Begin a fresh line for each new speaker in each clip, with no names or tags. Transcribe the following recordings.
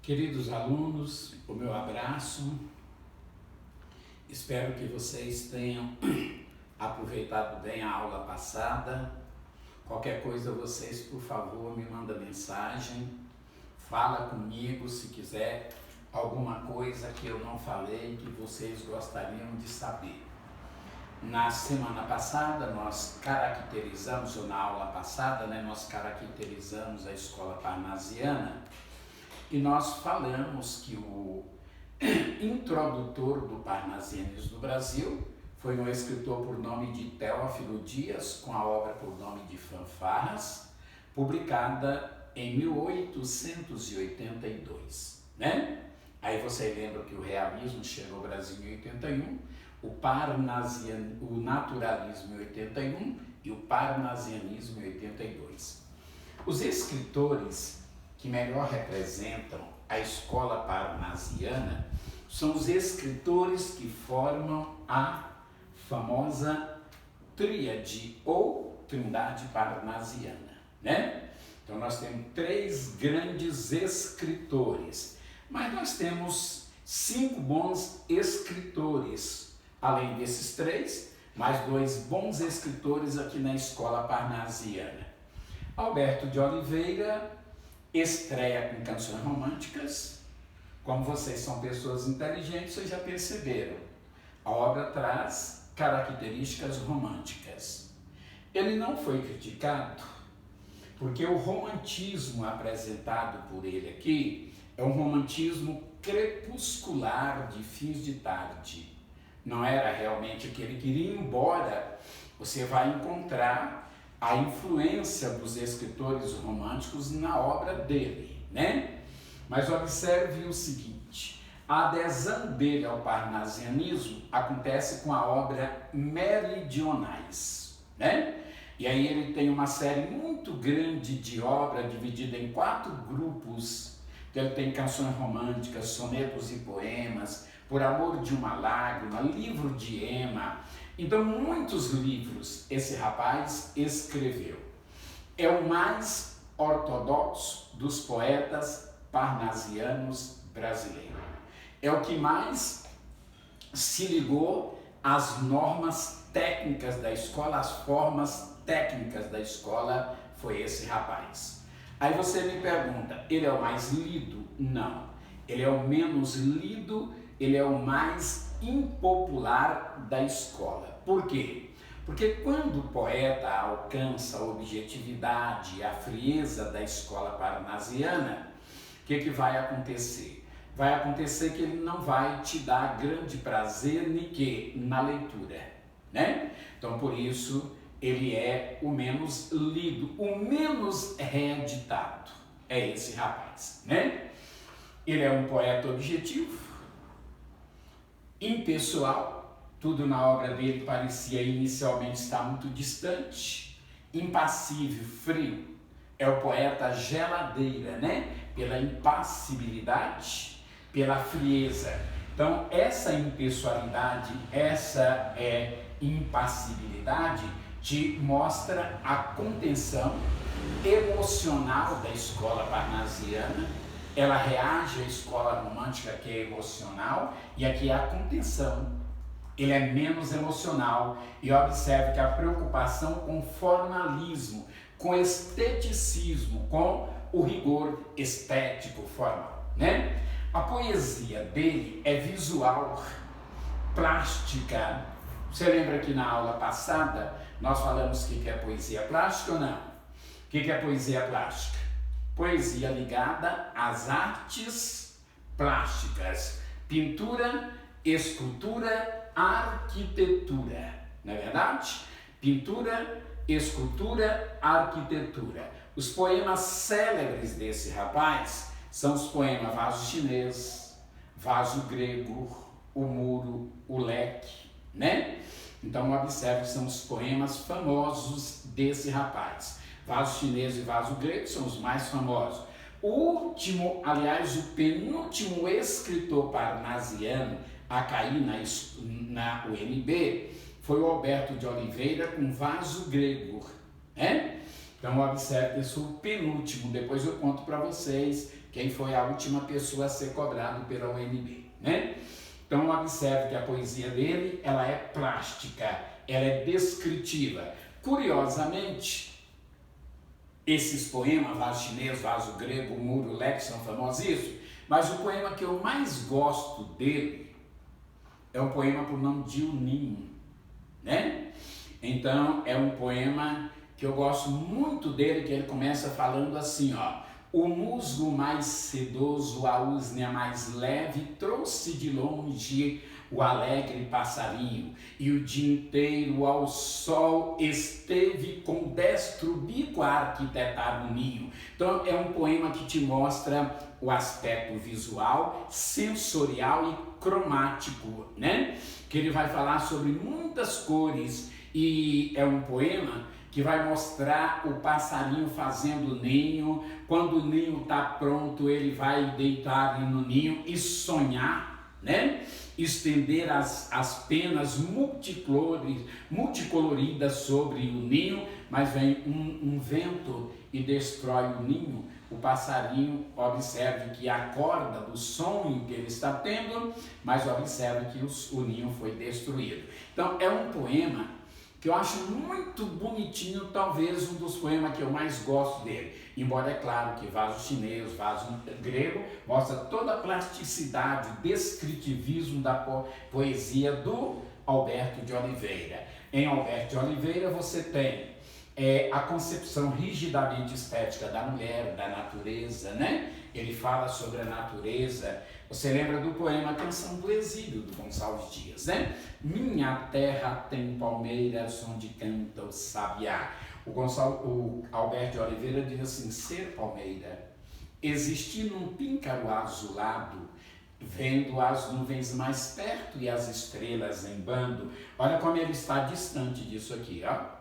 Queridos alunos, o meu abraço. Espero que vocês tenham aproveitado bem a aula passada. Qualquer coisa, vocês, por favor, me mandam mensagem. Fala comigo se quiser alguma coisa que eu não falei que vocês gostariam de saber. Na semana passada, nós caracterizamos, ou na aula passada, nós caracterizamos a escola parnasiana e nós falamos que o introdutor do parnasianismo no Brasil foi um escritor por nome de Teófilo Dias, com a obra por nome de Fanfarras, publicada em 1882, Aí você lembra que o realismo chegou ao Brasil em 81, o naturalismo em 81 e o parnasianismo em 82. Os escritores que melhor representam a escola parnasiana são os escritores que formam a famosa tríade ou trindade parnasiana, Então nós temos três grandes escritores, mas nós temos 5 bons escritores, além desses 3, mais 2 bons escritores aqui na escola parnasiana. Alberto de Oliveira estreia com Canções Românticas. Como vocês são pessoas inteligentes, vocês já perceberam. A obra traz características românticas. Ele não foi criticado, porque o romantismo apresentado por ele aqui é um romantismo crepuscular de fins de tarde. Não era realmente o que ele queria, embora você vai encontrar a influência dos escritores românticos na obra dele, Mas observe o seguinte, a adesão dele ao parnasianismo acontece com a obra Meridionais, E aí ele tem uma série muito grande de obra dividida em 4 grupos. Então ele tem Canções Românticas, Sonetos e Poemas, Por Amor de uma Lágrima, Livro de Ema. Então, muitos livros esse rapaz escreveu. É o mais ortodoxo dos poetas parnasianos brasileiros. É o que mais se ligou às normas técnicas da escola, às formas técnicas da escola, foi esse rapaz. Aí você me pergunta, ele é o mais lido? Não. Ele é o menos lido, ele é o mais impopular da escola. Por quê? Porque quando o poeta alcança a objetividade e a frieza da escola parnasiana, o que vai acontecer? Vai acontecer que ele não vai te dar grande prazer na leitura, Então, por isso, ele é o menos lido, o menos reeditado. É esse rapaz, Ele é um poeta objetivo, impessoal, tudo na obra dele parecia inicialmente estar muito distante, impassível, frio, é o poeta geladeira, Pela impassibilidade, pela frieza. Então, essa impessoalidade, essa impassibilidade te mostra a contenção emocional da escola parnasiana. Ela reage à escola romântica, que é emocional, e aqui é a contenção. Ele é menos emocional, e observe que a preocupação com formalismo, com esteticismo, com o rigor estético formal, A poesia dele é visual, plástica. Você lembra que na aula passada nós falamos que é poesia plástica ou não? O que é poesia plástica? Poesia ligada às artes plásticas, pintura, escultura, arquitetura, não é verdade? Pintura, escultura, arquitetura. Os poemas célebres desse rapaz são os poemas Vaso Chinês, Vaso Grego, O Muro, O Leque, Então observe que são os poemas famosos desse rapaz. Vaso Chinês e Vaso Grego são os mais famosos. O último, aliás, o penúltimo escritor parnasiano a cair na UNB foi o Alberto de Oliveira com Vaso Grego, Então observe que eu sou o penúltimo, depois eu conto para vocês quem foi a última pessoa a ser cobrado pela UNB, né? Então observe que a poesia dele, ela é plástica, ela é descritiva. Curiosamente, esses poemas, vaso chinês, vaso grego, muro, leque, são famosíssimos, mas o poema que eu mais gosto dele é um poema por nome de O Ninho, né? Então é um poema que eu gosto muito dele, que ele começa falando assim, ó: o musgo mais sedoso, a úsnea mais leve, trouxe de longe o alegre passarinho, e o dia inteiro ao sol esteve com destro bico a arquitetar o ninho. Então é um poema que te mostra o aspecto visual, sensorial e cromático, né? Que ele vai falar sobre muitas cores, e é um poema que vai mostrar o passarinho fazendo ninho. Quando o ninho está pronto, ele vai deitar no ninho e sonhar, né? Estender as penas multicoloridas sobre o ninho, mas vem um vento e destrói o ninho. O passarinho, observe que acorda do sonho que ele está tendo, mas observe que o ninho foi destruído. Então é um poema que eu acho muito bonitinho, talvez um dos poemas que eu mais gosto dele. Embora é claro que vaso chinês, vaso grego, mostra toda a plasticidade, o descritivismo da poesia do Alberto de Oliveira. Em Alberto de Oliveira você tem a concepção rigidamente estética da mulher, da natureza, né? Ele fala sobre a natureza. Você lembra do poema Canção do Exílio, do Gonçalves Dias, né? Minha terra tem palmeiras onde canta o sabiá. O Alberto de Oliveira diz assim: ser palmeira, existir num píncaro azulado, vendo as nuvens mais perto e as estrelas em bando. Olha como ele está distante disso aqui, ó.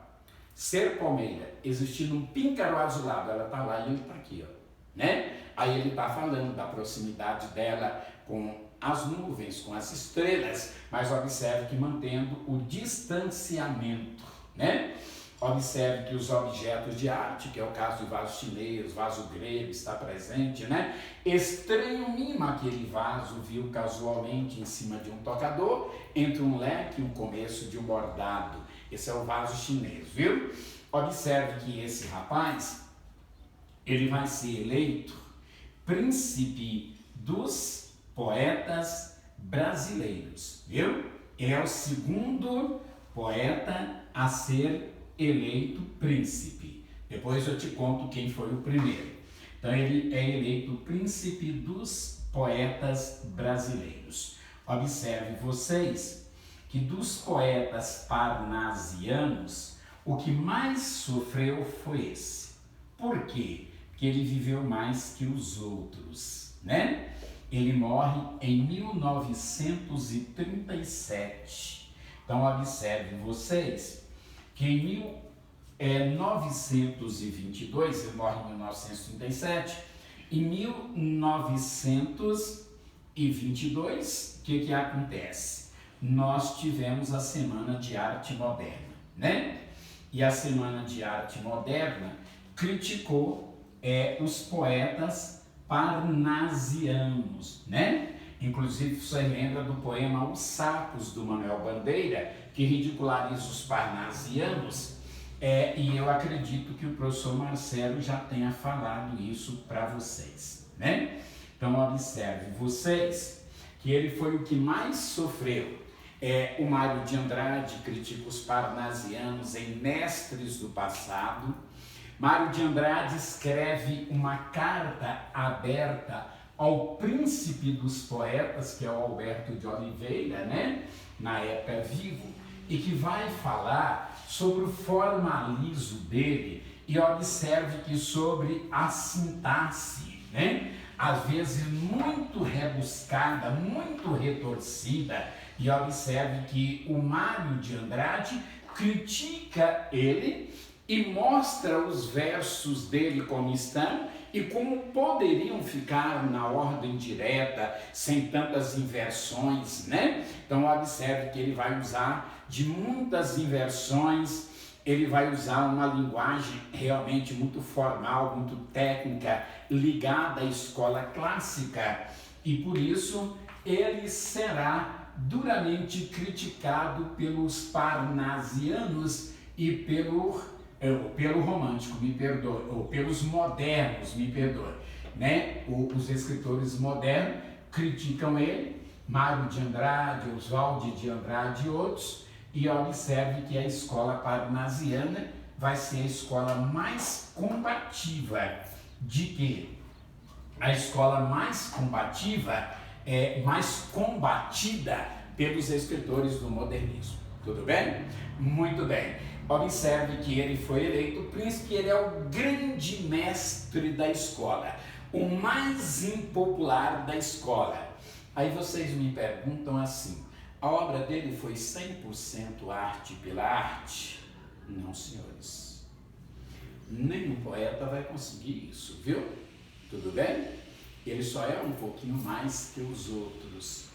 Ser palmeira, existir num píncaro azulado, ela está lá e ele está aqui, ó, né? Aí ele está falando da proximidade dela com as nuvens, com as estrelas, mas observe que mantendo o distanciamento, né? Observe que os objetos de arte, que é o caso de vaso chinês, vaso grego, está presente, né? Estranho mimo aquele vaso viu casualmente em cima de um tocador, entre um leque e o começo de um bordado. Esse é o vaso chinês, viu? Observe que esse rapaz, ele vai ser eleito príncipe dos poetas brasileiros, viu? Ele é o segundo poeta a ser eleito príncipe. Depois eu te conto quem foi o primeiro. Então ele é eleito príncipe dos poetas brasileiros. Observe vocês que dos poetas parnasianos, o que mais sofreu foi esse. Por quê? Porque ele viveu mais que os outros, né? Ele morre em 1937. Então observe vocês que em 1922, ele morre em 1937, em 1922, o que acontece? Nós tivemos a Semana de Arte Moderna, né? E a Semana de Arte Moderna criticou os poetas parnasianos, né? Inclusive, você lembra do poema Os Sapos, do Manuel Bandeira, que ridiculariza os parnasianos, e eu acredito que o professor Marcelo já tenha falado isso para vocês, né? Então, observe vocês que ele foi o que mais sofreu. O Mário de Andrade critica os parnasianos em Mestres do Passado. Mário de Andrade escreve uma carta aberta ao príncipe dos poetas, que é o Alberto de Oliveira, né? Na época vivo, e que vai falar sobre o formalismo dele, e observe que sobre a sintaxe, né? Às vezes muito rebuscada, muito retorcida, e observe que o Mário de Andrade critica ele e mostra os versos dele como estão e como poderiam ficar na ordem direta, sem tantas inversões, né? Então observe que ele vai usar de muitas inversões ele vai usar uma linguagem realmente muito formal, muito técnica, ligada à escola clássica, e por isso ele será duramente criticado pelos parnasianos e pelo romântico, me perdoe, ou pelos modernos, me perdoe, né? Os escritores modernos criticam ele, Mário de Andrade, Oswald de Andrade e outros, e observe que a escola parnasiana vai ser a escola mais combativa. De que? A escola mais combativa mais combatida pelos escritores do modernismo. Tudo bem? Muito bem. Observe que ele foi eleito príncipe, ele é o grande mestre da escola, o mais impopular da escola. Aí vocês me perguntam assim, a obra dele foi 100% arte pela arte? Não, senhores. Nenhum poeta vai conseguir isso, viu? Tudo bem? Ele só é um pouquinho mais que os outros.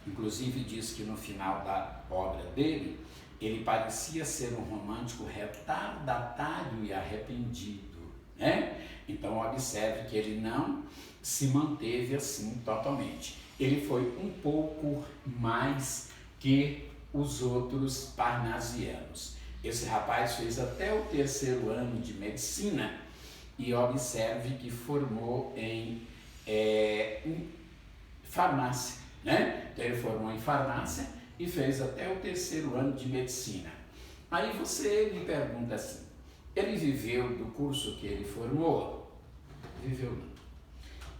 Inclusive diz que no final da obra dele, ele parecia ser um romântico retardatário e arrependido, né? Então observe que ele não se manteve assim totalmente. Ele foi um pouco mais que os outros parnasianos. Esse rapaz fez até o 3º ano de medicina e observe que formou em farmácia, né? Então ele formou em farmácia e fez até o 3º ano de medicina. Aí você me pergunta assim, ele viveu do curso que ele formou? Viveu não.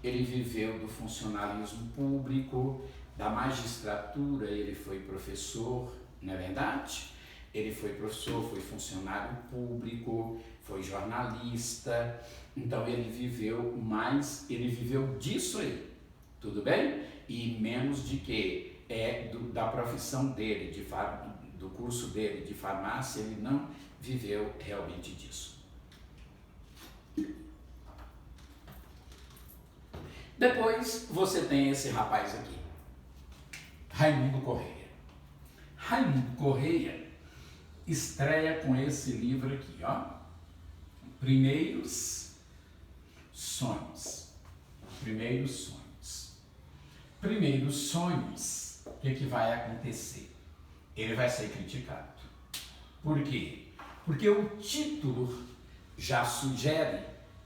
Ele viveu do funcionalismo público, da magistratura, ele foi professor, não é verdade? Ele foi professor, foi funcionário público, foi jornalista, então ele viveu disso aí, tudo bem? E menos de que da profissão dele, do curso dele de farmácia, ele não viveu realmente disso. Depois você tem esse rapaz aqui, Raimundo Correia. Raimundo Correia estreia com esse livro aqui, ó, Primeiros Sonhos. Primeiros Sonhos. Primeiros Sonhos, o que vai acontecer? Ele vai ser criticado. Por quê? Porque o título já sugere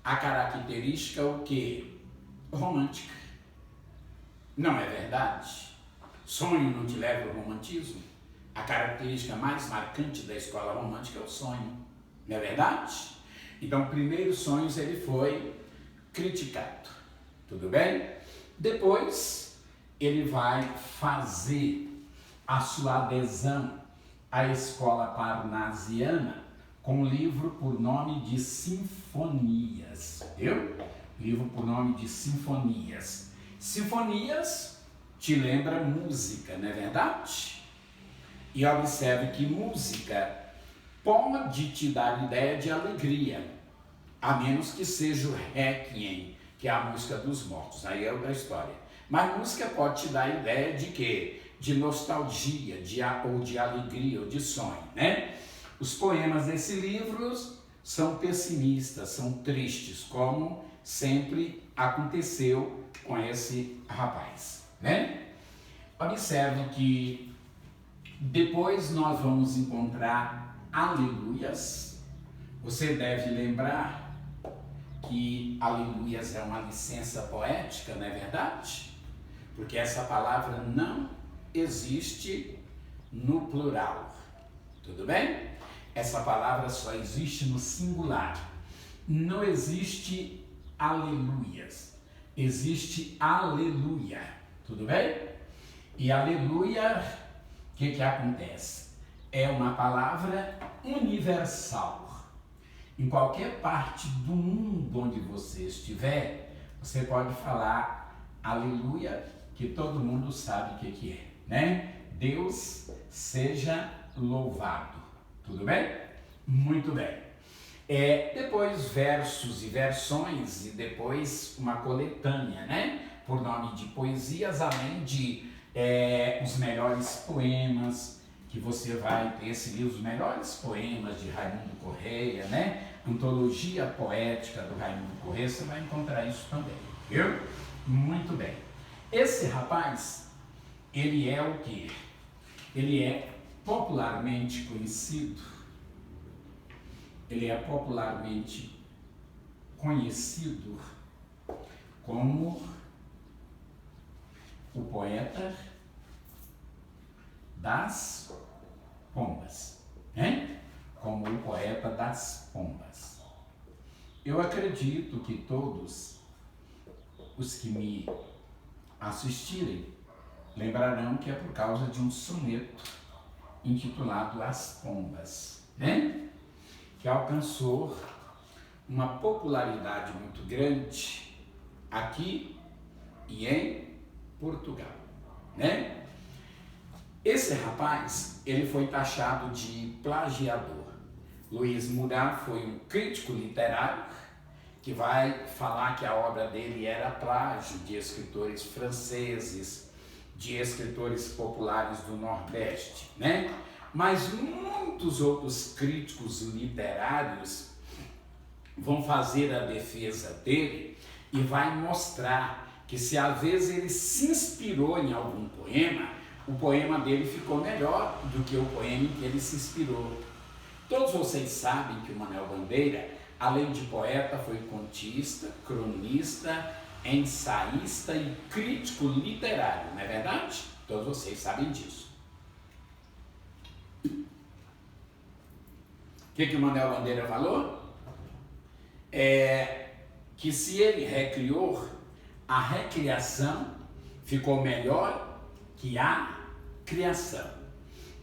a característica o quê? Romântica. Não é verdade? Sonho não te leva ao romantismo? A característica mais marcante da escola romântica é o sonho. Não é verdade? Então, Primeiros Sonhos ele foi criticado. Tudo bem? Depois, ele vai fazer a sua adesão à escola parnasiana com um livro por nome de Sinfonias. Viu? Livro por nome de Sinfonias. Sinfonias te lembra música, não é verdade? E observe que música pode te dar ideia de alegria, a menos que seja o Requiem, que é a música dos mortos, aí é outra história. Mas música pode te dar ideia de quê? De nostalgia, ou de alegria, ou de sonho, né? Os poemas desse livro são pessimistas, são tristes, como sempre aconteceu com esse rapaz, né? Observe que depois nós vamos encontrar aleluias. Você deve lembrar que aleluias é uma licença poética, não é verdade? Porque essa palavra não existe no plural, tudo bem? Essa palavra só existe no singular. Não existe aleluias, existe aleluia, tudo bem? E aleluia, o que acontece? É uma palavra universal. Em qualquer parte do mundo onde você estiver, você pode falar aleluia, que todo mundo sabe o que é, né? Deus seja louvado. Tudo bem? Muito bem. Depois versos e versões e depois uma coletânea, né? Por nome de poesias, além de os melhores poemas, que você vai ter esse livro, os melhores poemas de Raimundo Correia, né? Antologia poética do Raimundo Correia, você vai encontrar isso também, viu? Muito bem. Esse rapaz, ele é o quê? Ele é popularmente conhecido, como o poeta das pombas, né? Como o poeta das pombas. Eu acredito que todos os que me assistirem lembrarão que é por causa de um soneto intitulado As Pombas, né? Que alcançou uma popularidade muito grande aqui e em Portugal, né? Esse rapaz, ele foi taxado de plagiador. Luiz Murat foi um crítico literário que vai falar que a obra dele era plágio de escritores franceses, de escritores populares do Nordeste, né? Mas muitos outros críticos literários vão fazer a defesa dele e vai mostrar que se às vezes ele se inspirou em algum poema, o poema dele ficou melhor do que o poema em que ele se inspirou. Todos vocês sabem que o Manuel Bandeira, além de poeta, foi contista, cronista, ensaísta e crítico literário, não é verdade? Todos vocês sabem disso. O que o Manuel Bandeira falou? Que se ele recriou, a recriação ficou melhor que a criação.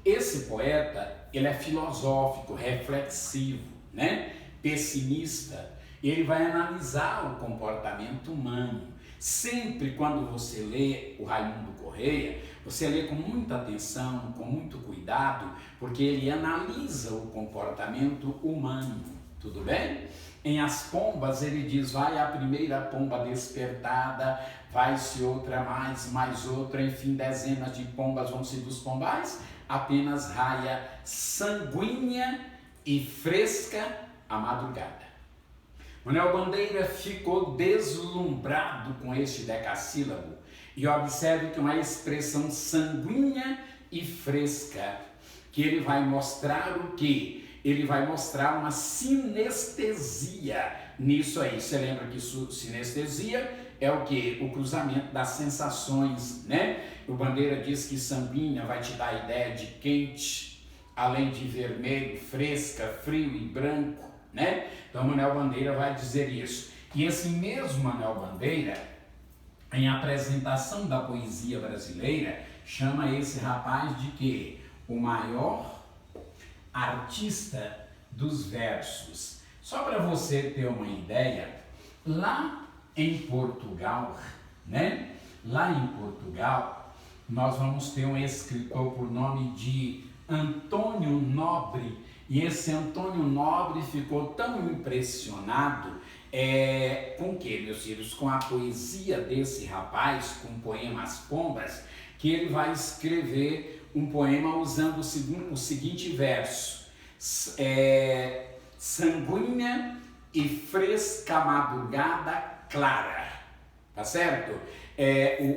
Esse poeta, ele é filosófico, reflexivo, né? Pessimista. Ele vai analisar o comportamento humano. Sempre quando você lê o Raimundo Correia, você lê com muita atenção, com muito cuidado, porque ele analisa o comportamento humano, tudo bem? Em As Pombas ele diz, vai a primeira pomba despertada, vai-se outra mais outra, enfim, dezenas de pombas vão-se dos pombais, apenas raia sanguínea e fresca a madrugada. Manuel Bandeira ficou deslumbrado com este decassílabo e observe que uma expressão sanguínea e fresca, que ele vai mostrar o quê? Ele vai mostrar uma sinestesia nisso aí. Você lembra que sinestesia é o quê? O cruzamento das sensações, né? O Bandeira diz que sanguínea vai te dar a ideia de quente, além de vermelho, fresca, frio e branco, né? Então Manuel Bandeira vai dizer isso. E esse mesmo Manuel Bandeira, em apresentação da poesia brasileira, chama esse rapaz de quê? O maior artista dos versos. Só para você ter uma ideia, lá em Portugal, né? Lá em Portugal, nós vamos ter um escritor por nome de Antônio Nobre, e esse Antônio Nobre ficou tão impressionado com o que, meus filhos? Com a poesia desse rapaz, com o poema As Pombas, que ele vai escrever um poema usando o seguinte verso: sanguínea e fresca madrugada clara, tá certo?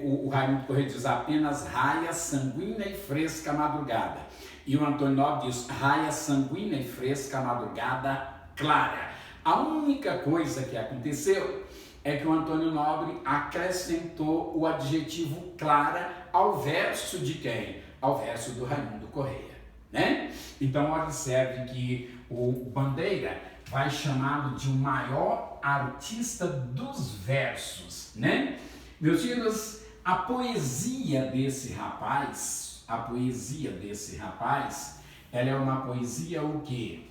O Raimundo Correia diz apenas raia sanguínea e fresca madrugada, e o Antônio Nobre diz raia sanguínea e fresca madrugada clara. A única coisa que aconteceu é que o Antônio Nobre acrescentou o adjetivo clara ao verso de quem? Ao verso do Raimundo Correia, né? Então observe que o Bandeira vai chamá-lo de o maior artista dos versos, né? Meus filhos, a poesia desse rapaz, ela é uma poesia o quê?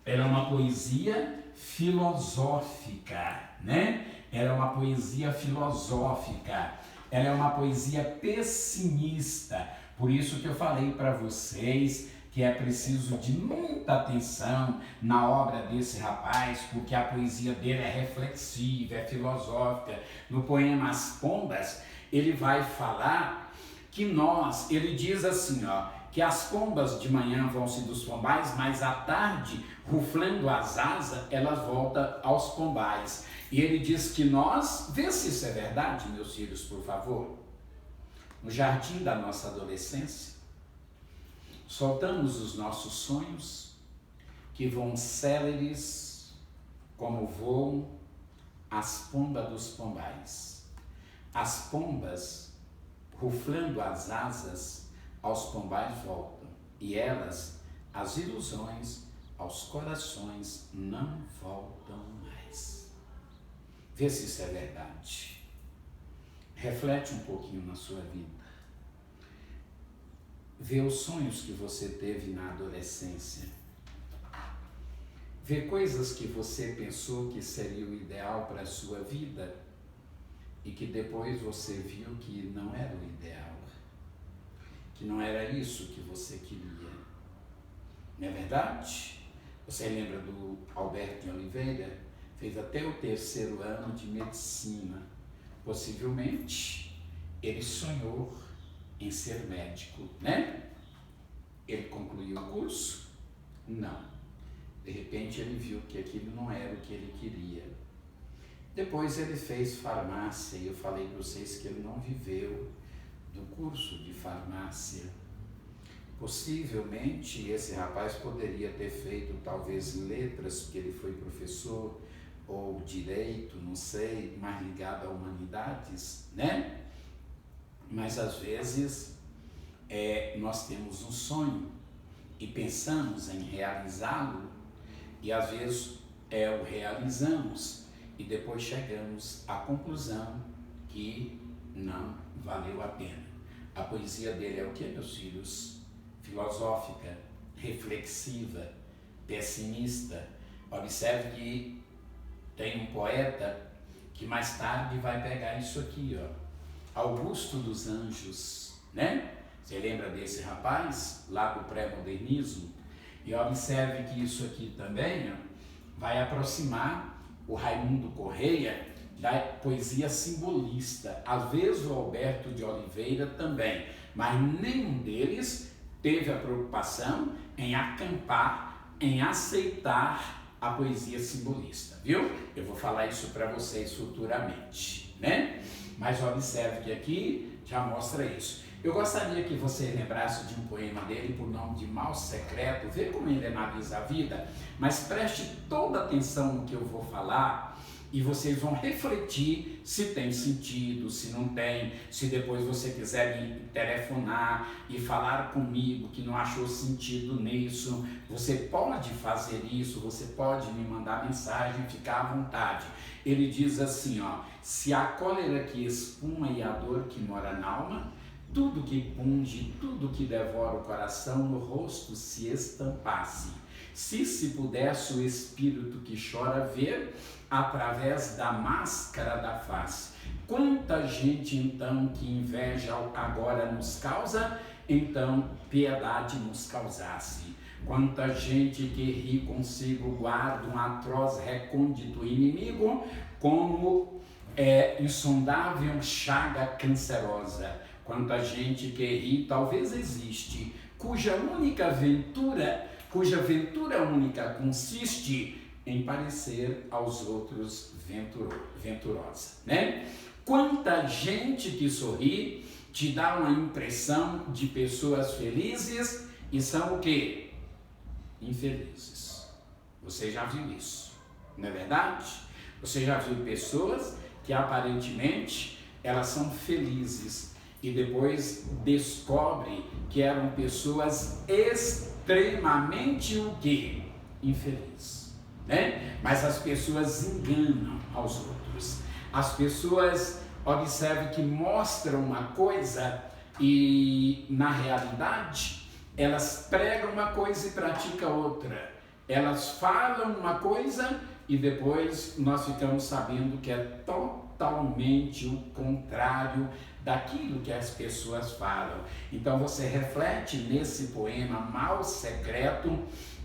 Ela é uma poesia filosófica, né? Ela é uma poesia filosófica, ela é uma poesia pessimista. Por isso que eu falei para vocês que é preciso de muita atenção na obra desse rapaz, porque a poesia dele é reflexiva, é filosófica. No poema As Pombas, ele vai falar que ele diz assim, ó, que as pombas de manhã vão-se dos pombais, mas à tarde, ruflando as asas, elas voltam aos pombais. E ele diz que nós, vê se isso é verdade, meus filhos, por favor, no jardim da nossa adolescência, soltamos os nossos sonhos, que vão céleres como voam as pombas dos pombais. As pombas, ruflando as asas, aos pombais voltam, e elas, as ilusões, aos corações não voltam mais. Vê se isso é verdade. Reflete um pouquinho na sua vida. Vê os sonhos que você teve na adolescência. Vê coisas que você pensou que seria o ideal para a sua vida e que depois você viu que não era o ideal, que não era isso que você queria. Não é verdade? Você lembra do Alberto de Oliveira? Fez até o 3º ano de medicina. Possivelmente, ele sonhou em ser médico, né? Ele concluiu o curso? Não. De repente ele viu que aquilo não era o que ele queria. Depois ele fez farmácia, e eu falei para vocês que ele não viveu do curso de farmácia. Possivelmente esse rapaz poderia ter feito talvez letras, porque ele foi professor, ou direito, não sei, mais ligado a humanidades, né? Mas às vezes nós temos um sonho e pensamos em realizá-lo, e às vezes o realizamos e depois chegamos à conclusão que não valeu a pena. A poesia dele é o que, meus filhos? Filosófica, reflexiva, pessimista. Observe que tem um poeta que mais tarde vai pegar isso aqui, ó, Augusto dos Anjos, né? Você lembra desse rapaz, lá do pré-modernismo? E observe que isso aqui também, ó, vai aproximar o Raimundo Correia da poesia simbolista. Às vezes o Alberto de Oliveira também, mas nenhum deles teve a preocupação em acampar, em aceitar a poesia simbolista, viu? Eu vou falar isso para vocês futuramente, né? Mas observe que aqui já mostra isso. Eu gostaria que você lembrasse de um poema dele por nome de Mal Secreto. Vê como ele analisa a vida, mas preste toda atenção no que eu vou falar e vocês vão refletir se tem sentido, se não tem, se depois você quiser me telefonar e falar comigo que não achou sentido nisso, você pode fazer isso, você pode me mandar mensagem, ficar à vontade. Ele diz assim, ó, se a cólera que espuma e a dor que mora na alma, tudo que punge, tudo que devora o coração no rosto se estampasse. Se pudesse o espírito que chora ver através da máscara da face. Quanta gente então que inveja agora nos causa, então piedade nos causasse. Quanta gente que ri consigo guarda um atroz recôndito inimigo, como insondável chaga cancerosa. Quanta gente que ri, talvez existe, cuja aventura única consiste em parecer aos outros venturosa, né? Quanta gente que sorri te dá uma impressão de pessoas felizes e são o quê? Infelizes. Você já viu isso, não é verdade? Você já viu pessoas que aparentemente elas são felizes e depois descobre que eram pessoas extremamente o quê? Infelizes, né? Mas as pessoas enganam aos outros. As pessoas, observe que mostram uma coisa e na realidade elas pregam uma coisa e praticam outra. Elas falam uma coisa e depois nós ficamos sabendo que é totalmente o contrário daquilo que as pessoas falam. Então você reflete nesse poema Mal Secreto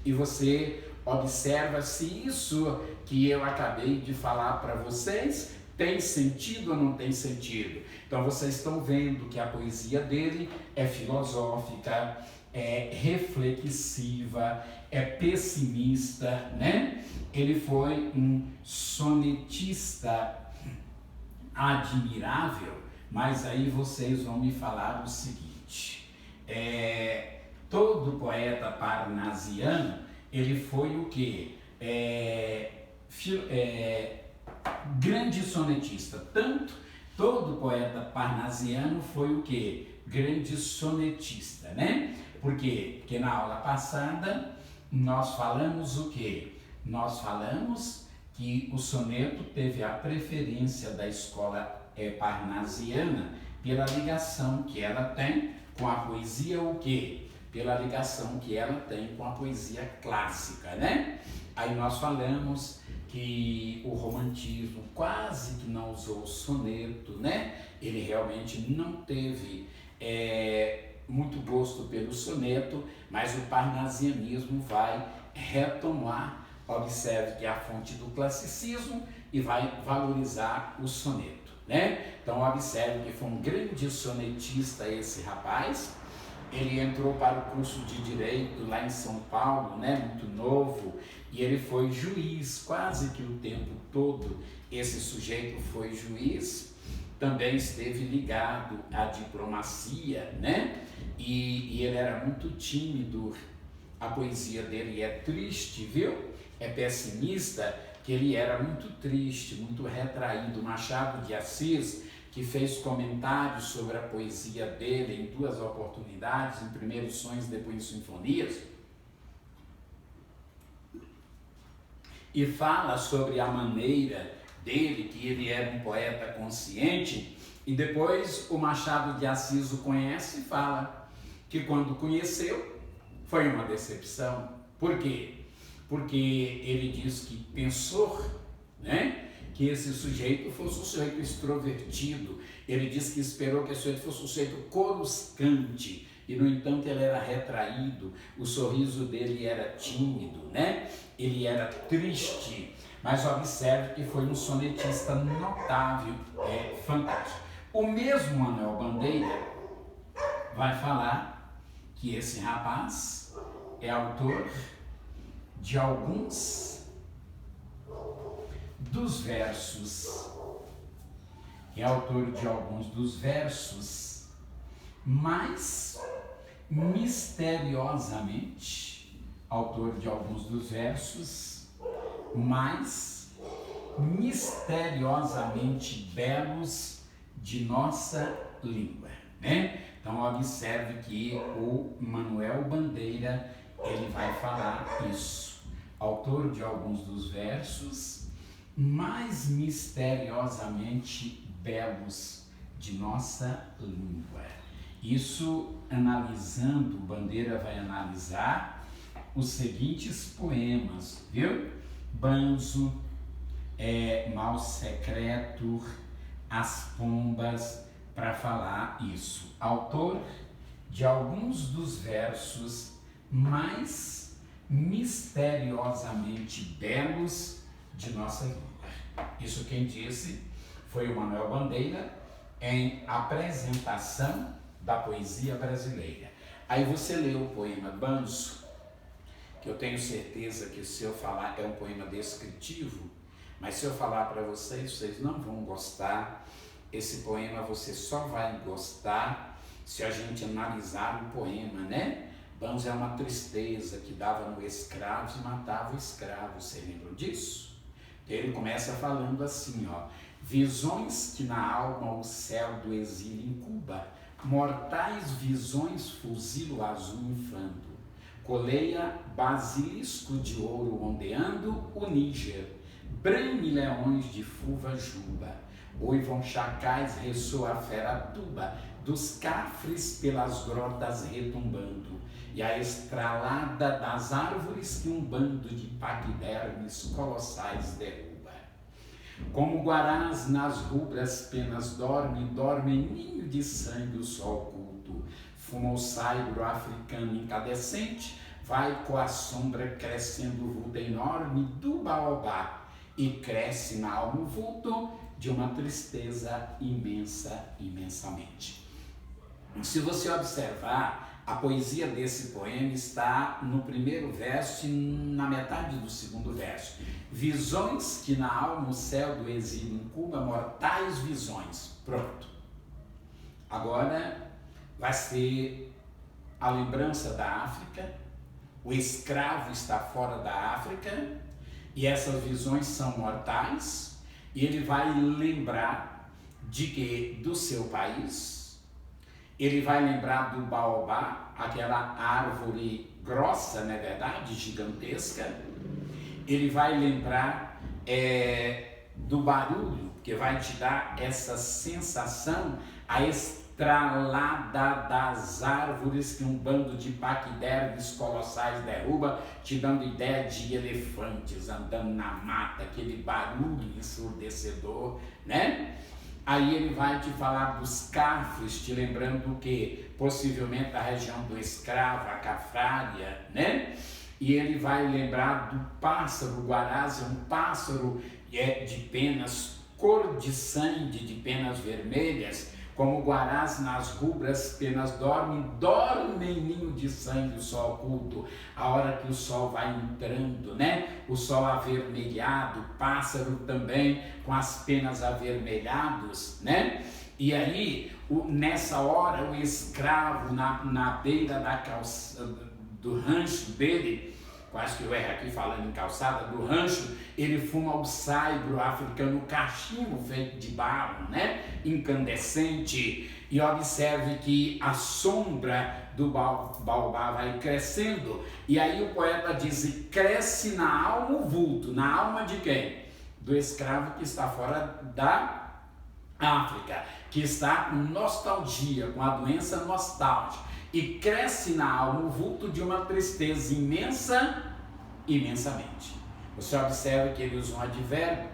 e você observa se isso que eu acabei de falar para vocês tem sentido ou não tem sentido. Então vocês estão vendo que a poesia dele é filosófica, é reflexiva, é pessimista, né? Ele foi um sonetista admirável, mas aí vocês vão me falar o seguinte, todo poeta parnasiano, ele foi o quê? Grande sonetista, todo poeta parnasiano foi o quê? Grande sonetista, né? Por quê? Porque na aula passada nós falamos o quê? Nós falamos que o soneto teve a preferência da escola parnasiana pela ligação que ela tem com a poesia o quê? Pela ligação que ela tem com a poesia clássica, né? Aí nós falamos que o romantismo quase que não usou o soneto, né? Ele realmente não teve muito gosto pelo soneto, mas o parnasianismo vai retomar, observe que é a fonte do classicismo, e vai valorizar o soneto, né? Então observe que foi um grande sonetista esse rapaz. Ele entrou para o curso de Direito lá em São Paulo, né, muito novo, e ele foi juiz, quase que o tempo todo esse sujeito foi juiz, também esteve ligado à diplomacia, né, e ele era muito tímido, a poesia dele é triste, viu, é pessimista, que ele era muito triste, muito retraído. Machado de Assis, que fez comentários sobre a poesia dele em 2 oportunidades, em primeiro Sonhos, depois em Sinfonias, e fala sobre a maneira dele, que ele era um poeta consciente, e depois o Machado de Assis o conhece e fala que quando conheceu foi uma decepção. Por quê? Porque ele diz que pensou, né, que esse sujeito fosse um sujeito extrovertido. Ele disse que esperou que esse sujeito fosse um sujeito coruscante, e no entanto ele era retraído, o sorriso dele era tímido, né? Ele era triste, mas observe que foi um sonetista notável, fantástico. O mesmo Manuel Bandeira vai falar que esse rapaz é autor de alguns dos versos, mas misteriosamente, autor de alguns dos versos mais misteriosamente belos de nossa língua, né? Então observe que o Manuel Bandeira, ele vai falar isso, autor de alguns dos versos mais misteriosamente belos de nossa língua. Isso analisando, Bandeira vai analisar os seguintes poemas, viu? Banzo, Mal Secreto, As Pombas, para falar isso. Autor de alguns dos versos mais misteriosamente belos de nossa língua. Isso quem disse foi o Manuel Bandeira em Apresentação da Poesia Brasileira. Aí você lê o poema Banzo, que eu tenho certeza que se eu falar é um poema descritivo, mas se eu falar para vocês não vão gostar. Esse poema você só vai gostar se a gente analisar o poema, né? Banzo é uma tristeza que dava no escravo e matava o escravo, você lembra disso? Ele começa falando assim, ó: visões que na alma o céu do exílio incuba, mortais visões fuzilo azul inflando, coleia basilisco de ouro ondeando o Níger, brame leões de fulva juba, uivam chacais, ressoa a fera tuba, dos cafres pelas grotas retumbando, e a estralada das árvores que um bando de paquidermes colossais derruba. Como guarás nas rubras penas dorme em ninho de sangue o sol culto, fuma o saibro africano incandescente, vai com a sombra crescendo o vulto enorme do baobá, e cresce na alma o vulto de uma tristeza imensa, imensamente. Se você observar A poesia desse poema está no primeiro verso e na metade do segundo verso. Visões que na alma o céu do exílio incuba, mortais visões. Pronto. Agora vai ser a lembrança da África. O escravo está fora da África e essas visões são mortais, e ele vai lembrar de que do seu país, ele vai lembrar do baobá, aquela árvore grossa, não é verdade, gigantesca. Ele vai lembrar do barulho, que vai te dar essa sensação, a estralada das árvores que um bando de paquidermes colossais derruba, te dando ideia de elefantes andando na mata, aquele barulho ensurdecedor, né? Aí ele vai te falar dos cafres, te lembrando que possivelmente da região do escravo, a cafrária, né? E ele vai lembrar do pássaro. O guarás é um pássaro de penas cor de sangue, de penas vermelhas, como o guarás nas rubras penas dorme em ninho de sangue o sol oculto, a hora que o sol vai entrando, né? O sol avermelhado, o pássaro também com as penas avermelhadas, né? E aí, nessa hora, o escravo na beira da do rancho dele, quase que eu erro aqui falando em calçada, do rancho, ele fuma o saibro africano, cachimbo feito de barro, né? Incandescente, e observe que a sombra do baobá vai crescendo, e aí o poeta diz, cresce na alma o vulto. Na alma de quem? Do escravo que está fora da África, que está com nostalgia, com a doença nostálgica, e cresce na alma o vulto de uma tristeza imensamente. Você observa que ele usa um advérbio,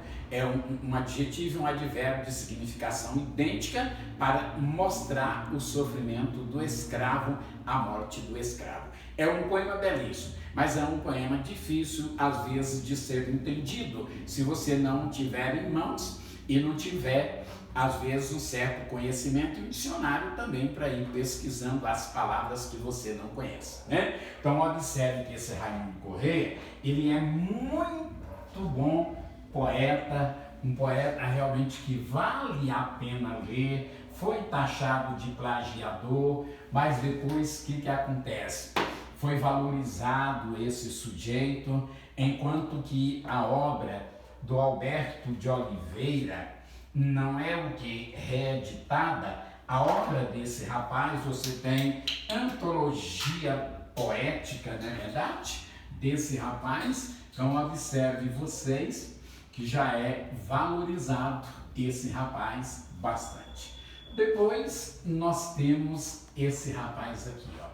um adjetivo e um advérbio de significação idêntica para mostrar o sofrimento do escravo, a morte do escravo. É um poema belíssimo, mas é um poema difícil, às vezes, de ser entendido, se você não tiver em mãos e não tiver, às vezes, um certo conhecimento e um dicionário também para ir pesquisando as palavras que você não conhece, né? Então, observe que esse Raimundo Corrêa, ele é muito bom poeta, um poeta realmente que vale a pena ler, foi taxado de plagiador, mas depois, o que acontece? Foi valorizado esse sujeito, enquanto que a obra do Alberto de Oliveira não é o que reeditada. A obra desse rapaz, você tem antologia poética, não é verdade? Desse rapaz, então observe vocês que já é valorizado esse rapaz bastante. Depois nós temos esse rapaz aqui, ó,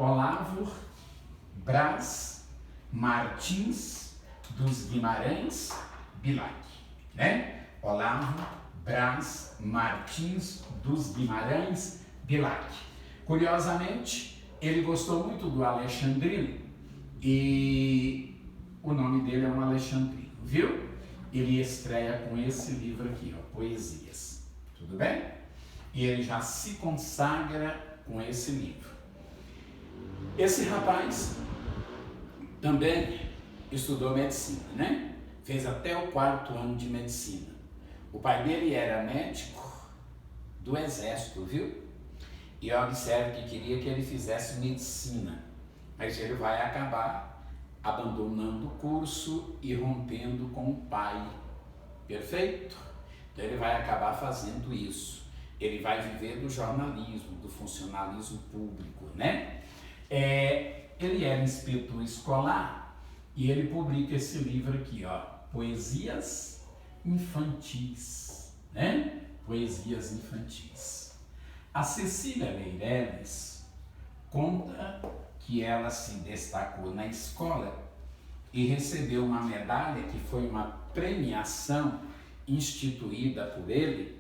Olavo Braz Martins dos Guimarães Bilac, né? Olavo Braz Martins dos Guimarães Bilac. Curiosamente, ele gostou muito do alexandrino e o nome dele é um alexandrino, viu? Ele estreia com esse livro aqui, ó, Poesias. Tudo bem? E ele já se consagra com esse livro. Esse rapaz também estudou medicina, né? Fez até o 4º ano de medicina. O pai dele era médico do exército, viu? E observe que queria que ele fizesse medicina, mas ele vai acabar abandonando o curso e rompendo com o pai. Perfeito? Então ele vai acabar fazendo isso. Ele vai viver do jornalismo, do funcionalismo público, né? Ele era inspetor escolar e ele publica esse livro aqui, ó, Poesias Infantis, né? Poesias Infantis. A Cecília Meirelles conta que ela se destacou na escola e recebeu uma medalha que foi uma premiação instituída por ele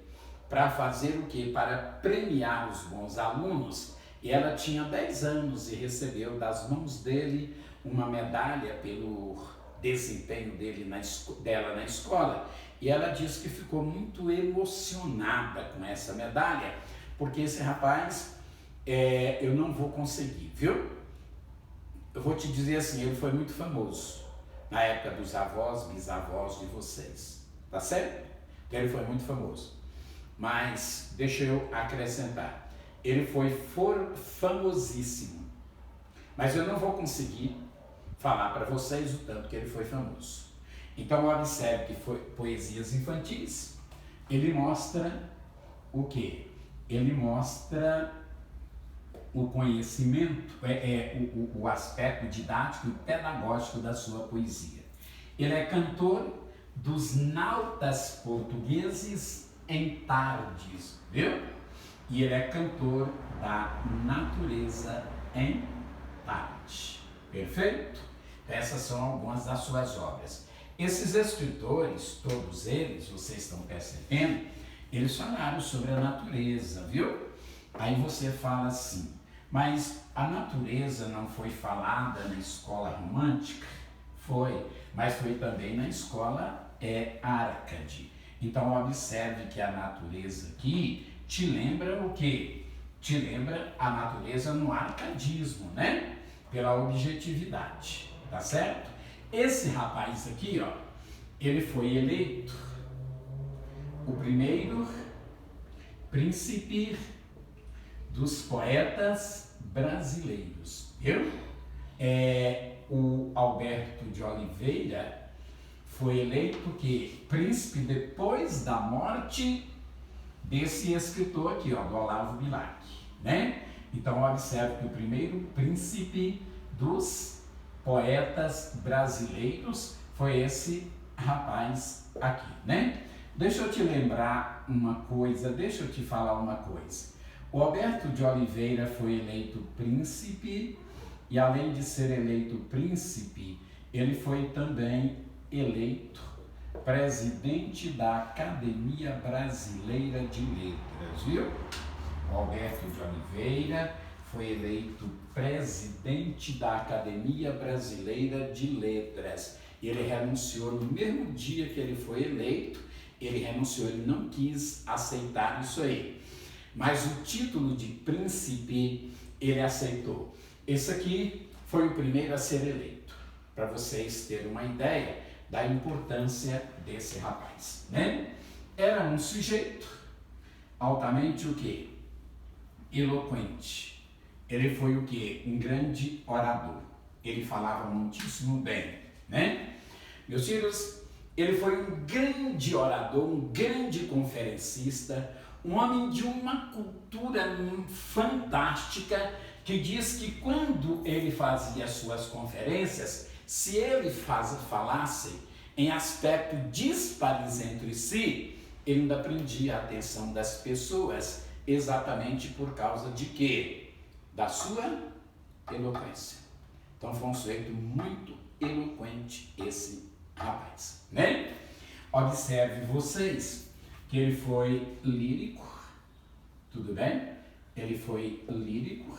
para fazer o quê? Para premiar os bons alunos. E ela tinha 10 anos e recebeu das mãos dele uma medalha pelo desempenho dela na escola. E ela disse que ficou muito emocionada com essa medalha, porque esse rapaz eu não vou conseguir, viu? Eu vou te dizer assim, ele foi muito famoso na época dos avós, bisavós de vocês, tá certo? Então ele foi muito famoso. Mas deixa eu acrescentar, ele foi famosíssimo. Mas eu não vou conseguir falar para vocês o tanto que ele foi famoso. Então observe que foi poesias infantis. Ele mostra o quê? Ele mostra o conhecimento, o aspecto didático e pedagógico da sua poesia. Ele é cantor dos nautas portugueses em tardes, viu? E ele é cantor da natureza em tarde. Perfeito? Essas são algumas das suas obras. Esses escritores, todos eles, vocês estão percebendo, eles falaram sobre a natureza, viu? Aí você fala assim, mas a natureza não foi falada na escola romântica? Foi, mas foi também na escola Árcade. Então observe que a natureza aqui te lembra o quê? Te lembra a natureza no arcadismo, né? Pela objetividade, tá certo? Esse rapaz aqui, ó, ele foi eleito o primeiro príncipe dos poetas brasileiros, viu? O Alberto de Oliveira foi eleito que príncipe depois da morte desse escritor aqui, ó, do Olavo Bilac, né? Então observe que o primeiro príncipe dos poetas brasileiros foi esse rapaz aqui, né? Deixa eu te lembrar uma coisa, deixa eu te falar uma coisa. O Alberto de Oliveira foi eleito príncipe e, além de ser eleito príncipe, ele foi também eleito presidente da Academia Brasileira de Letras, viu? O Alberto de Oliveira foi eleito presidente da Academia Brasileira de Letras. Ele renunciou no mesmo dia que ele foi eleito, ele renunciou, ele não quis aceitar isso aí. Mas o título de príncipe ele aceitou. Esse aqui foi o primeiro a ser eleito, para vocês terem uma ideia da importância desse rapaz, né? Era um sujeito altamente o quê? Eloquente. Ele foi o quê? Um grande orador. Ele falava muitíssimo bem, né? Meus filhos, ele foi um grande orador, um grande conferencista, um homem de uma cultura fantástica, que diz que quando ele fazia suas conferências, se ele falasse em aspectos dispares entre si, ele ainda prendia a atenção das pessoas, exatamente por causa de quê? Da sua eloquência. Então foi um sujeito muito eloquente esse rapaz, né? Observe vocês que ele foi lírico, tudo bem? Ele foi lírico,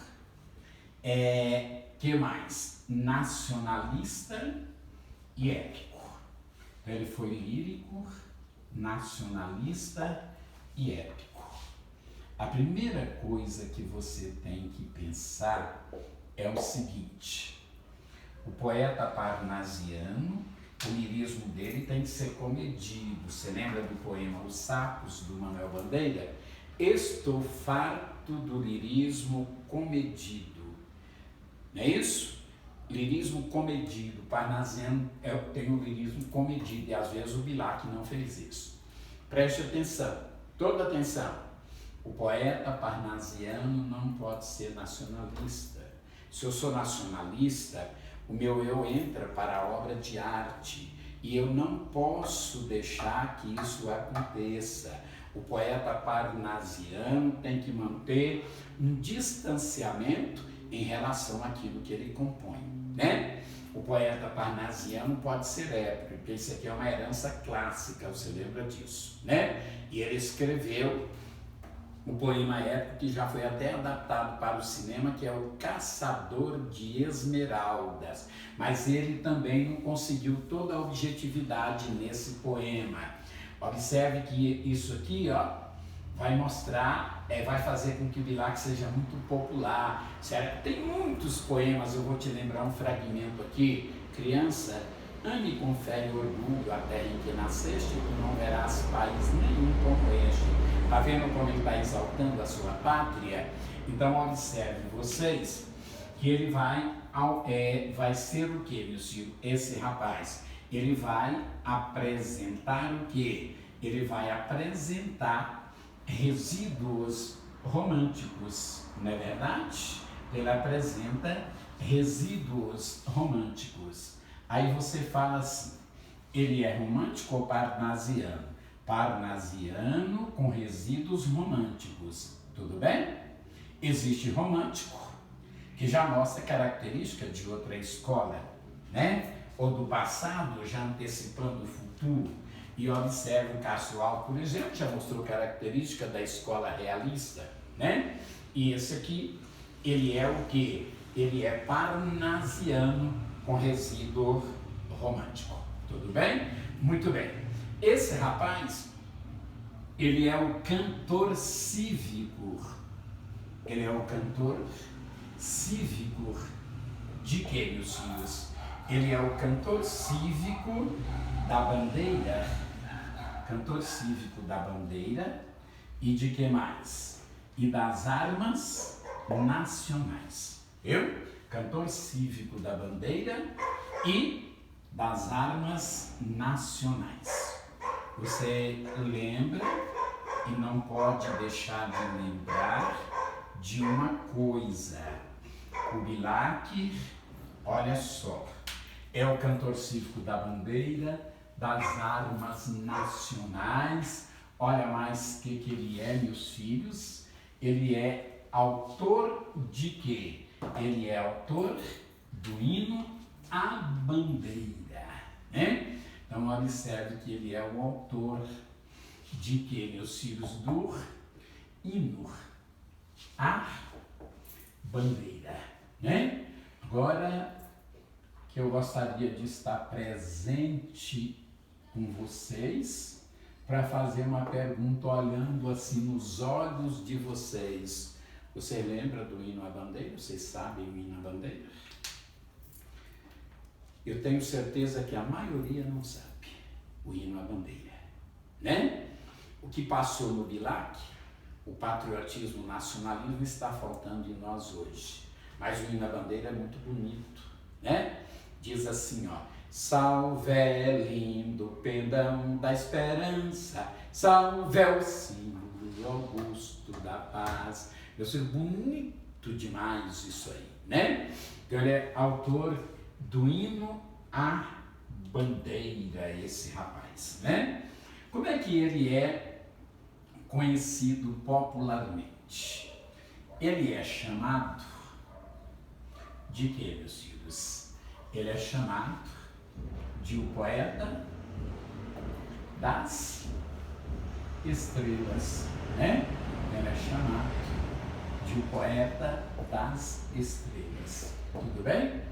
que mais? Nacionalista e épico. Então ele foi lírico, nacionalista e épico. A primeira coisa que você tem que pensar é o seguinte: o poeta parnasiano, o lirismo dele tem que ser comedido. Você lembra do poema Os Sapos, do Manuel Bandeira? Estou farto do lirismo comedido. Não é isso? Lirismo comedido. Parnasiano tem o lirismo comedido, e às vezes o Bilac não fez isso. Preste atenção, toda atenção. O poeta parnasiano não pode ser nacionalista. Se eu sou nacionalista, o meu eu entra para a obra de arte e eu não posso deixar que isso aconteça. O poeta parnasiano tem que manter um distanciamento em relação àquilo que ele compõe, né? O poeta parnasiano pode ser épico, porque isso aqui é uma herança clássica, você lembra disso, né? E ele escreveu o poema épico que já foi até adaptado para o cinema, que é o Caçador de Esmeraldas, mas ele também não conseguiu toda a objetividade nesse poema. Observe que isso aqui, ó, vai mostrar, vai fazer com que o Bilac seja muito popular, certo? Tem muitos poemas, eu vou te lembrar um fragmento aqui. Criança, ame com fé e orgulho a terra em que nasceste, tu não verás país nenhum como este. Está vendo como ele está exaltando a sua pátria? Então observe vocês que ele vai ser o que, meu filho? Esse rapaz, ele vai apresentar o que? Ele vai apresentar resíduos românticos, não é verdade? Ele apresenta resíduos românticos. Aí você fala assim, ele é romântico ou parnasiano? Parnasiano com resíduos românticos, tudo bem? Existe romântico, que já mostra característica de outra escola, né? Ou do passado, já antecipando o futuro. E observe o Castro Alto, por exemplo, já mostrou característica da escola realista, né? E esse aqui, ele é o quê? Ele é parnasiano com resíduo romântico. Tudo bem? Muito bem. Esse rapaz, ele é o cantor cívico. Ele é o cantor cívico de quê, meus filhos? Ele é o cantor cívico da bandeira. Cantor cívico da bandeira e de que mais? E das armas nacionais. Cantor cívico da bandeira e das armas nacionais. Você lembra e não pode deixar de lembrar de uma coisa. O Bilac, olha só, é o cantor cívico da bandeira, das armas nacionais. Olha mais que ele é, meus filhos. Ele é autor de quê? Ele é autor do hino à bandeira, né? Então observe que ele é o autor de quê, meus filhos? Do hino à bandeira, né? Agora que eu gostaria de estar presente com vocês para fazer uma pergunta olhando assim nos olhos de vocês. Você lembra do hino à bandeira? Vocês sabem o hino à bandeira? Eu tenho certeza que a maioria não sabe o hino à bandeira, né? O que passou no Bilac, o patriotismo, o nacionalismo está faltando em nós hoje. Mas o hino à bandeira é muito bonito, né? Diz assim, ó: salve lindo pendão da esperança, salve o símbolo augusto da paz. Eu sei, bonito demais isso aí, né? Então ele é autor do hino à bandeira, esse rapaz, né? Como é que ele é conhecido popularmente? Ele é chamado de quê, meus filhos? Ele é chamado de o poeta das estrelas, né? Ele é chamado de o poeta das estrelas, tudo bem?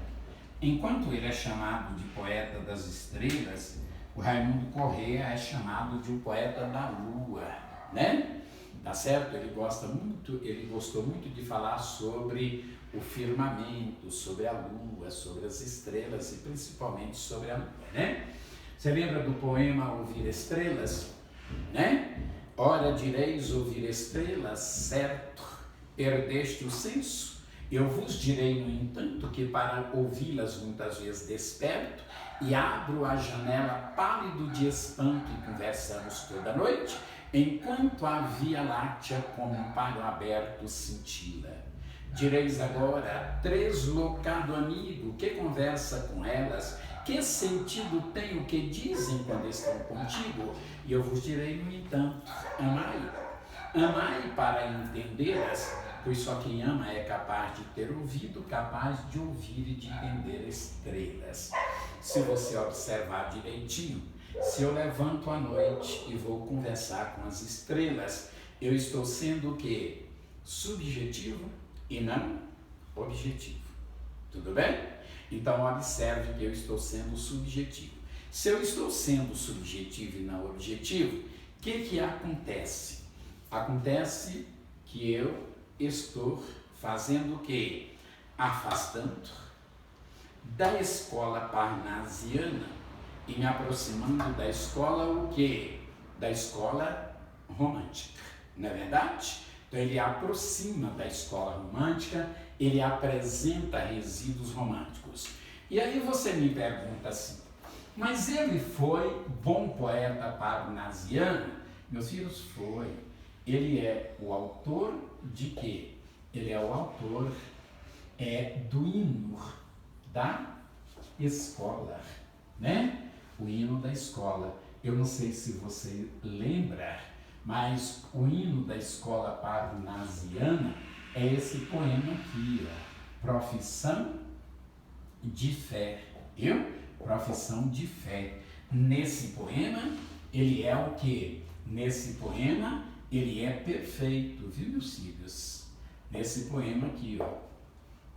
Enquanto ele é chamado de poeta das estrelas, o Raimundo Corrêa é chamado de o poeta da lua, né? Tá certo? Ele gostou muito de falar sobre o firmamento, sobre a lua, sobre as estrelas e principalmente sobre a lua, né? Você lembra do poema Ouvir Estrelas, né? Ora direis ouvir estrelas, certo, perdeste o senso. Eu vos direi, no entanto, que para ouvi-las muitas vezes desperto e abro a janela pálido de espanto e conversamos toda noite, enquanto a Via Láctea como um palho aberto cintila. Direis agora, treslocado amigo, que conversa com elas, que sentido tem o que dizem quando estão contigo? E eu vos direi, no entanto, amai. Amai para entendê-las, pois só quem ama é capaz de ter ouvido, capaz de ouvir e de entender estrelas. Se você observar direitinho, se eu levanto à noite e vou conversar com as estrelas, eu estou sendo o quê? Subjetivo e não objetivo. Tudo bem? Então observe que eu estou sendo subjetivo. Se eu estou sendo subjetivo e não objetivo, o que acontece? Acontece que eu estou fazendo o quê? Afastando da escola parnasiana e me aproximando da escola o quê? Da escola romântica, não é verdade? Então ele aproxima da escola romântica, ele apresenta resíduos românticos. E aí você me pergunta assim, mas ele foi bom poeta parnasiano? Meus filhos, foi. Ele é o autor de quê? Ele é o autor do hino da escola, né? O hino da escola. Eu não sei se você lembra, mas o hino da escola parnasiana é esse poema aqui, ó, Profissão de Fé, viu? Profissão de Fé. Nesse poema, ele é o quê? Nesse poema, ele é perfeito, viu, meus filhos? Nesse poema aqui, ó,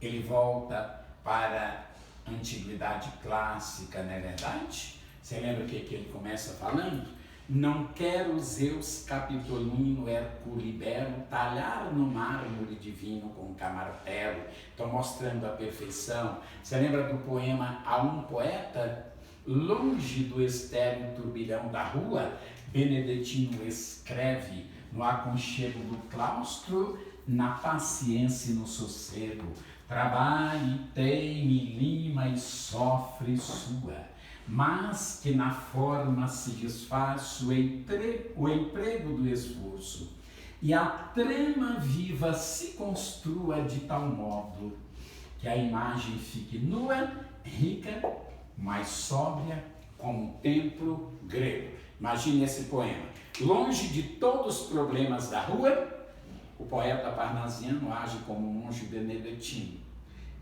ele volta para a antiguidade clássica, não é verdade? Você lembra o que ele começa falando? Não quero Zeus capitolino herculibero talhar no mármore divino com camartelo. Estou mostrando a perfeição. Você lembra do poema A um Poeta? Longe do estéril turbilhão da rua, Benedetino escreve no aconchego do claustro, na paciência e no sossego. Trabalhe, teme, lima e sofre sua, mas que na forma se disfarce o emprego do esforço, e a trama viva se construa de tal modo que a imagem fique nua, rica, mas sóbria, como um templo grego. Imagine esse poema. Longe de todos os problemas da rua, o poeta parnasiano age como um monge benedetino.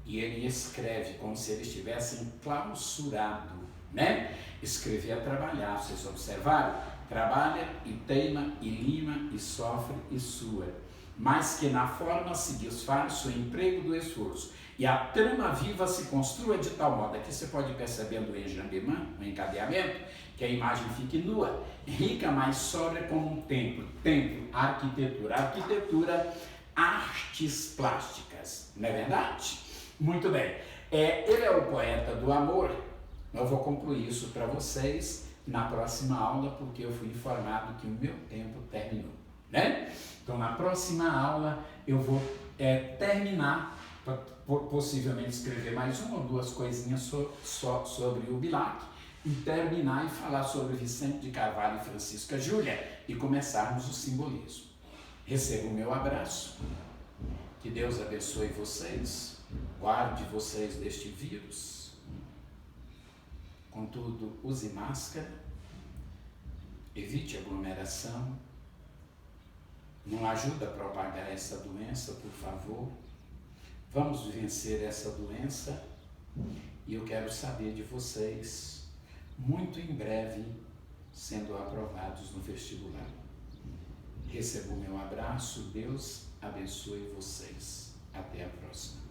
E ele escreve como se ele estivesse enclausurado, né? Escrever é trabalhar, vocês observaram? Trabalha e teima e lima e sofre e sua, mas que na forma se disfarce o emprego do esforço, e a trama viva se construa de tal modo, aqui você pode perceber no enjambement, no encadeamento, que a imagem fique nua, rica, mas sóbria como um templo. Templo, arquitetura, artes plásticas, não é verdade? Muito bem. Ele é o poeta do amor. Eu vou concluir isso para vocês na próxima aula, porque eu fui informado que o meu tempo terminou, né? Então, na próxima aula, eu vou terminar, possivelmente escrever mais uma ou duas coisinhas só sobre o Bilac, e terminar e falar sobre Vicente de Carvalho e Francisca Júlia, e começarmos o simbolismo. Recebo o meu abraço, que Deus abençoe vocês, guarde vocês deste vírus. Contudo, use máscara, evite aglomeração, não ajude a propagar essa doença, por favor. Vamos vencer essa doença e eu quero saber de vocês, muito em breve, sendo aprovados no vestibular. Recebo o meu abraço, Deus abençoe vocês. Até a próxima.